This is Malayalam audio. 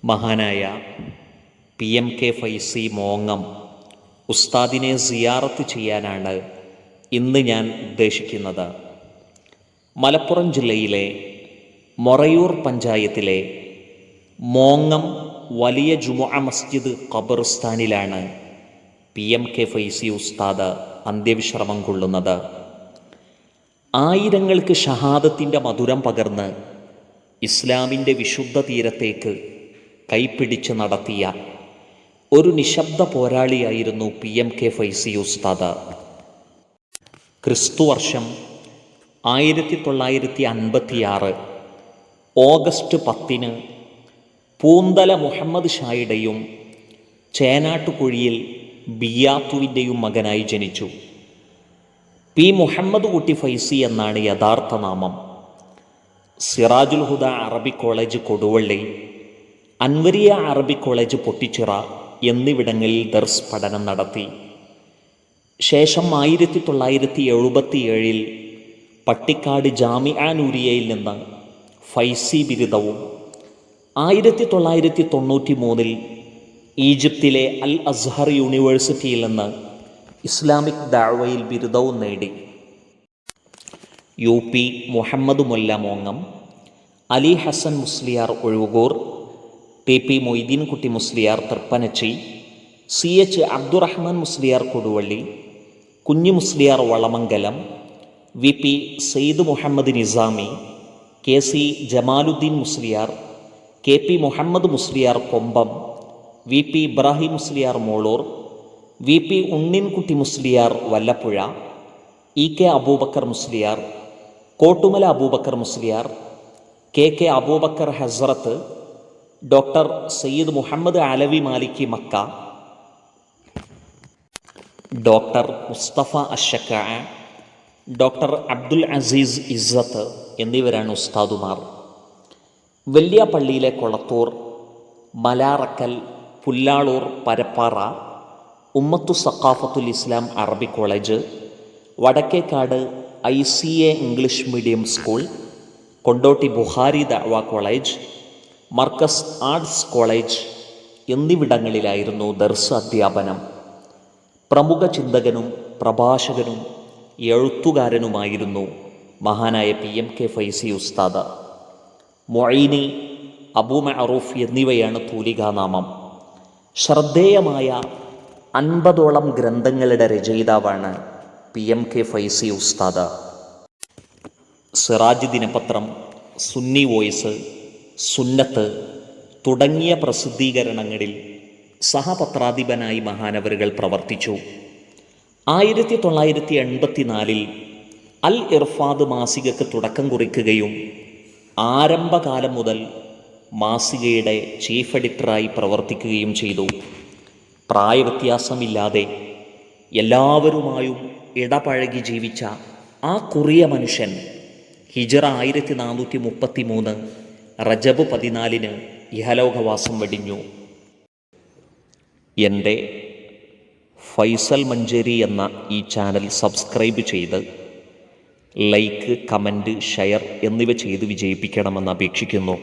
മഹാനായ PMK ഫൈസി മോങ്ങം ഉസ്താദിനെ സിയാറത്ത് ചെയ്യാനാണ് ഇന്ന് ഞാൻ ഉദ്ദേശിക്കുന്നത്. മലപ്പുറം ജില്ലയിലെ മൊറയൂർ പഞ്ചായത്തിലെ മോങ്ങം വലിയ ജുമുഅ മസ്ജിദ് ഖബർസ്ഥാനിലാണ് PMK ഫൈസി ഉസ്താദ് അന്ത്യവിശ്രമം കൊള്ളുന്നത്. ആയിരങ്ങൾക്ക് ഷഹാദത്തിൻ്റെ മധുരം പകർന്ന് ഇസ്ലാമിൻ്റെ വിശുദ്ധ തീരത്തേക്ക് കൈപ്പിടിച്ച് നടത്തിയ ഒരു നിശബ്ദ പോരാളിയായിരുന്നു PMK ഫൈസി ഉസ്താദ്. ക്രിസ്തുവർഷം 1956 ഓഗസ്റ്റ് 10 പൂന്തല മുഹമ്മദ് ഷായുടെയും ചേനാട്ടുകുഴിയിൽ ബിയാത്തുവിൻ്റെയും മകനായി ജനിച്ചു. P. മുഹമ്മദ് കുട്ടി ഫൈസി എന്നാണ് യഥാർത്ഥ നാമം. Sirajul Huda Arabic college Koduvally, Anvariya Arabic college Pottichira എന്നിവിടങ്ങളിൽ ദർസ് പഠനം നടത്തി. ശേഷം 1977 പട്ടിക്കാട് ജാമിഅ നൂരിയയിൽ നിന്ന് ഫൈസി ബിരുദവും 1993 ഈജിപ്തിലെ അൽ അസ്ഹർ യൂണിവേഴ്സിറ്റിയിൽ നിന്ന് ഇസ്ലാമിക് ദഅവയിൽ ബിരുദവും നേടി. UP മുഹമ്മദ് മുല്ല മോങ്ങം, അലി ഹസൻ മുസ്ലിയാർ ഒഴുകൂർ, PP മൊയ്തീൻ കുട്ടി മുസ്ലിയാർ തൃപ്പനച്ചി, CH അബ്ദുറഹ്മാൻ മുസ്ലിയാർ കൊടുവള്ളി, കുഞ്ഞു Musliyar Valamangalam, VP Syed Muhammad Nizami, KC Jamaluddin Musliyar, KP Muhammad Musliyar കൊമ്പം, VP Ibrahim Musliyar Molur, VP Unninkutty Musliyar Vallappuzha, EK Abubakar Musliyar, Kottumala Abubakar Musliyar, KK Abubakar Hazrat, doctor Sayyid Muhammad Alawi Maliki Makkah, doctor Mustafa Ashakka, doctor Abdul Aziz Izzat എന്നിവരാണ് ഉസ്താദുമാർ. വലിയ പള്ളിയിലെ Kolathur, Malarakkal, Pullalur, Parappara Ummathu Saqafathul Islam Arabic college, Vadakkekad ICA English medium school, Kondotty Bukhari Dawa college, Markaz arts college എന്നിവിടങ്ങളിലായിരുന്നു ദർസ് അധ്യാപനം. പ്രമുഖ ചിന്തകനും പ്രഭാഷകനും എഴുത്തുകാരനുമായിരുന്നു മഹാനായ PMK ഫൈസി ഉസ്താദ്. മൊയ്നി, അബൂ മഅറൂഫ് എന്നിവയാണ് തൂലികാനാമം. ശ്രദ്ധേയമായ 50ഓളം ഗ്രന്ഥങ്ങളുടെ രചയിതാവാണ് PMK ഫൈസി ഉസ്താദ്. സിറാജ് ദിനപത്രം, സുന്നി വോയിസ്, സുന്നത്ത് തുടങ്ങിയ പ്രസിദ്ധീകരണങ്ങളിൽ സഹപത്രാധിപനായി മഹാനവറുകൾ പ്രവർത്തിച്ചു. 1984 അൽ ഇർഫാദ് മാസികക്ക് തുടക്കം കുറിക്കുകയും ആരംഭകാലം മുതൽ മാസികയുടെ ചീഫ് എഡിറ്ററായി പ്രവർത്തിക്കുകയും ചെയ്തു. പ്രായവ്യത്യാസമില്ലാതെ എല്ലാവരുമായും ഇടപഴകി ജീവിച്ച ആ കുറിയ മനുഷ്യൻ ഹിജ്റ 1433 റജബ് 14 ഇഹലോകവാസം വെടിഞ്ഞു. എൻ്റെ ഫൈസൽ മഞ്ചേരി എന്ന ഈ ചാനൽ സബ്സ്ക്രൈബ് ചെയ്ത് ലൈക്ക്, കമൻറ്റ്, ഷെയർ എന്നിവ ചെയ്ത് വിജയിപ്പിക്കണമെന്ന് അപേക്ഷിക്കുന്നു.